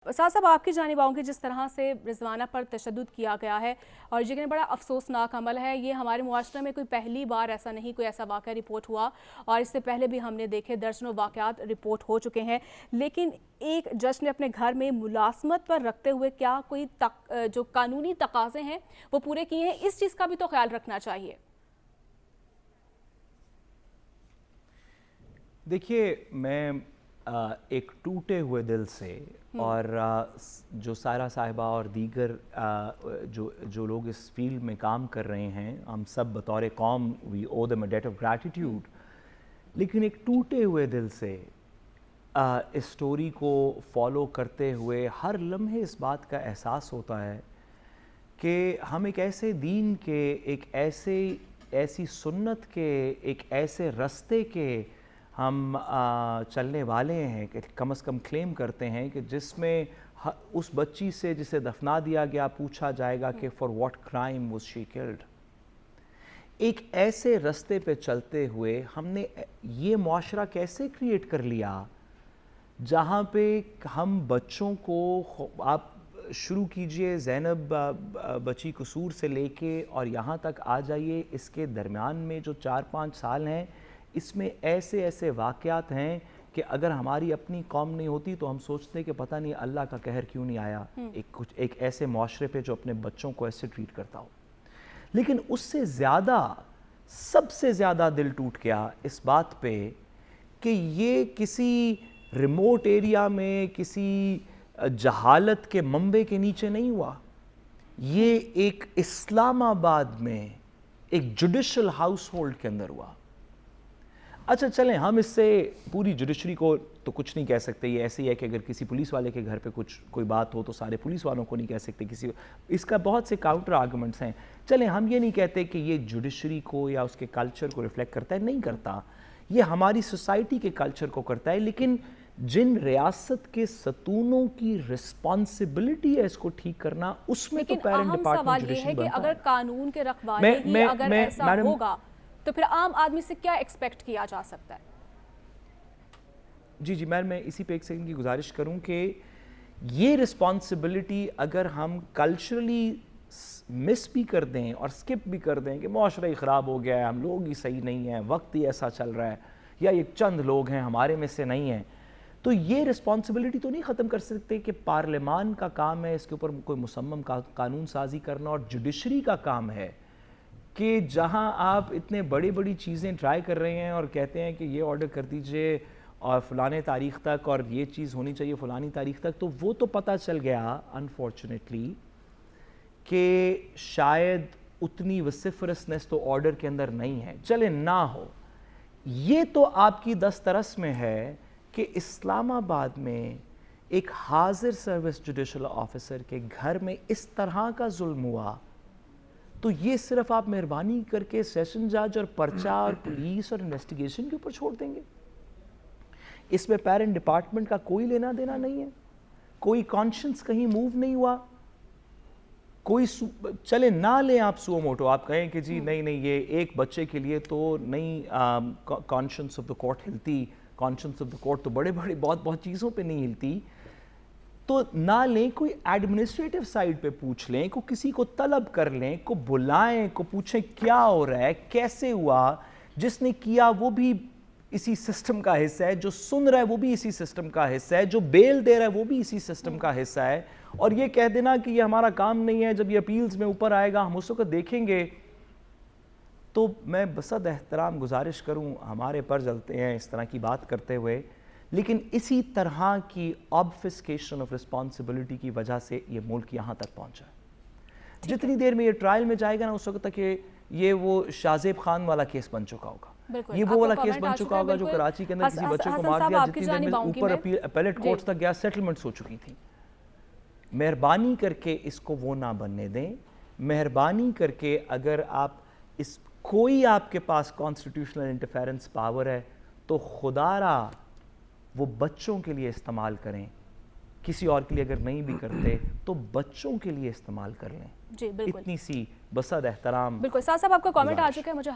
साथ साहब आपकी जानिब आऊँगी, जिस तरह से रिजवाना पर तशद्दुद किया गया है और यकीनन बड़ा अफसोसनाक अमल है। ये हमारे मुआशरे में कोई पहली बार ऐसा नहीं, कोई ऐसा वाक़या रिपोर्ट हुआ और इससे पहले भी हमने देखे दर्जनों वाक़यात रिपोर्ट हो चुके हैं। लेकिन एक जज ने अपने घर में मुलाज़मत पर रखते हुए क्या कोई जो कानूनी तकाज़े हैं वो पूरे किए हैं, इस चीज़ का भी तो ख्याल रखना चाहिए। देखिए, मैं एक टूटे हुए दिल से और जो सारा साहिबा और दीगर जो लोग इस फील्ड में काम कर रहे हैं, हम सब बतौर कौम we owe them a debt of gratitude, लेकिन एक टूटे हुए दिल से इस स्टोरी को फॉलो करते हुए हर लम्हे इस बात का एहसास होता है कि हम एक ऐसे दीन के, एक ऐसी सुन्नत के, एक ऐसे रास्ते के हम चलने वाले हैं कि कम से कम क्लेम करते हैं कि जिसमें उस बच्ची से जिसे दफना दिया गया पूछा जाएगा कि for what crime was she killed. एक ऐसे रास्ते पे चलते हुए हमने ये मुआशरा कैसे क्रिएट कर लिया जहाँ पे हम बच्चों को, आप शुरू कीजिए ज़ैनब बच्ची कसूर से लेके और यहाँ तक आ जाइए, इसके दरमियान में जो 4-5 साल हैं, इसमें ऐसे ऐसे वाक़यात हैं कि अगर हमारी अपनी कौम नहीं होती तो हम सोचते हैं कि पता नहीं अल्लाह का कहर क्यों नहीं आया एक ऐसे मुआशरे पे जो अपने बच्चों को ऐसे ट्रीट करता हो। लेकिन उससे ज़्यादा, सबसे ज़्यादा दिल टूट गया इस बात पे कि ये किसी रिमोट एरिया में, किसी जहालत के मंबे के नीचे नहीं हुआ। ये एक इस्लामाबाद में एक जुडिशल हाउस होल्ड के अंदर हुआ। अच्छा चलें, हम इससे पूरी जुडिशरी को तो कुछ नहीं कह सकते। ये ऐसे ही है कि अगर किसी पुलिस वाले के घर पे कोई बात हो तो सारे पुलिस वालों को नहीं कह सकते, इसका बहुत से काउंटर आर्गुमेंट्स हैं। चलें, हम ये नहीं कहते कि ये जुडिशरी को या उसके कल्चर को रिफ्लेक्ट करता है, नहीं करता, ये हमारी सोसाइटी के कल्चर को करता है। लेकिन जिन रियासत के सतूनों की रिस्पॉन्सिबिलिटी है इसको ठीक करना, उसमें तो पेरेंट डिपार्टमेंट जुडिशरी बनता है। अगर कानून के रखवाले ही अगर ऐसा होगा तो फिर आम आदमी से क्या एक्सपेक्ट किया जा सकता है? जी मैं इसी पे एक सेकंड की गुजारिश करूं कि ये रिस्पॉन्सिबिलिटी अगर हम कल्चरली मिस भी कर दें और स्किप भी कर दें कि मुआशरा ही ख़राब हो गया है, हम लोग ही सही नहीं हैं, वक्त ही ऐसा चल रहा है, या ये चंद लोग हैं हमारे में से नहीं हैं, तो ये रिस्पॉन्सिबिलिटी तो नहीं ख़त्म कर सकते कि पार्लियामान का काम है इसके ऊपर कोई मुसम्मम कानून साजी करना, और जुडिशरी का काम है कि जहां आप इतने बड़ी चीज़ें ट्राई कर रहे हैं और कहते हैं कि ये ऑर्डर कर दीजिए और फलाने तारीख़ तक और ये चीज़ होनी चाहिए फलानी तारीख़ तक, तो वो तो पता चल गया अनफॉर्चुनेटली कि शायद उतनी वसिफरसनेस तो ऑर्डर के अंदर नहीं है। चले ना हो, ये तो आपकी दस्तरस में है कि इस्लामाबाद में एक हाजिर सर्विस जुडिशल ऑफिसर के घर में इस तरह का जुल्म हुआ, तो ये सिर्फ आप मेहरबानी करके सेशन जज और पर्चा और पुलिस और इन्वेस्टिगेशन के ऊपर छोड़ देंगे? इसमें पेरेंट डिपार्टमेंट का कोई लेना देना नहीं है, कोई कॉन्शियंस कहीं मूव नहीं हुआ, कोई चले ना लें आप सुओ मोटो, आप कहें कि जी नहीं ये एक बच्चे के लिए तो नहीं कॉन्शियंस ऑफ द कोर्ट हिलती, कॉन्शियंस ऑफ द कोर्ट तो बड़े बहुत चीज़ों पे नहीं हिलती, तो ना लें, कोई एडमिनिस्ट्रेटिव साइड पे पूछ लें, को किसी को तलब कर लें, को बुलाएं, को पूछें क्या हो रहा है, कैसे हुआ, जिसने किया वो भी इसी सिस्टम का हिस्सा है, जो सुन रहा है वो भी इसी सिस्टम का हिस्सा है, जो बेल दे रहा है वो भी इसी सिस्टम का हिस्सा है। और ये कह देना कि ये हमारा काम नहीं है, जब ये अपील्स में ऊपर आएगा हम उस वक्त देखेंगे, तो मैं बसद एहतराम गुजारिश करूं, हमारे पर जलते हैं इस तरह की बात करते हुए, लेकिन इसी तरह की ऑब्फिस्केशन ऑफ रिस्पॉन्सिबिलिटी की वजह से ये मुल्क यहाँ तक पहुँचा है। जितनी देर में ये ट्रायल में जाएगा ना, उस वक्त तक ये वो शाहजेब खान वाला केस बन चुका होगा, ये वो वाला केस बन चुका होगा जो कराची के अंदर किसी बच्चे को मार दिया, जितनी देर में ऊपर अपीलेट कोर्ट्स तक गया, सेटलमेंट्स हो चुकी थी। मेहरबानी करके इसको वो ना बनने दें। मेहरबानी करके अगर आप कोई आपके पास कॉन्स्टिट्यूशनल इंटरफेरेंस पावर है तो खुदारा वो बच्चों के लिए इस्तेमाल करें, किसी और के लिए अगर नहीं भी करते तो बच्चों के लिए इस्तेमाल कर लें। जी बिल्कुल, इतनी सी बसद एहतराम। बिल्कुल। साहब आपका कमेंट आ चुका है, मुझे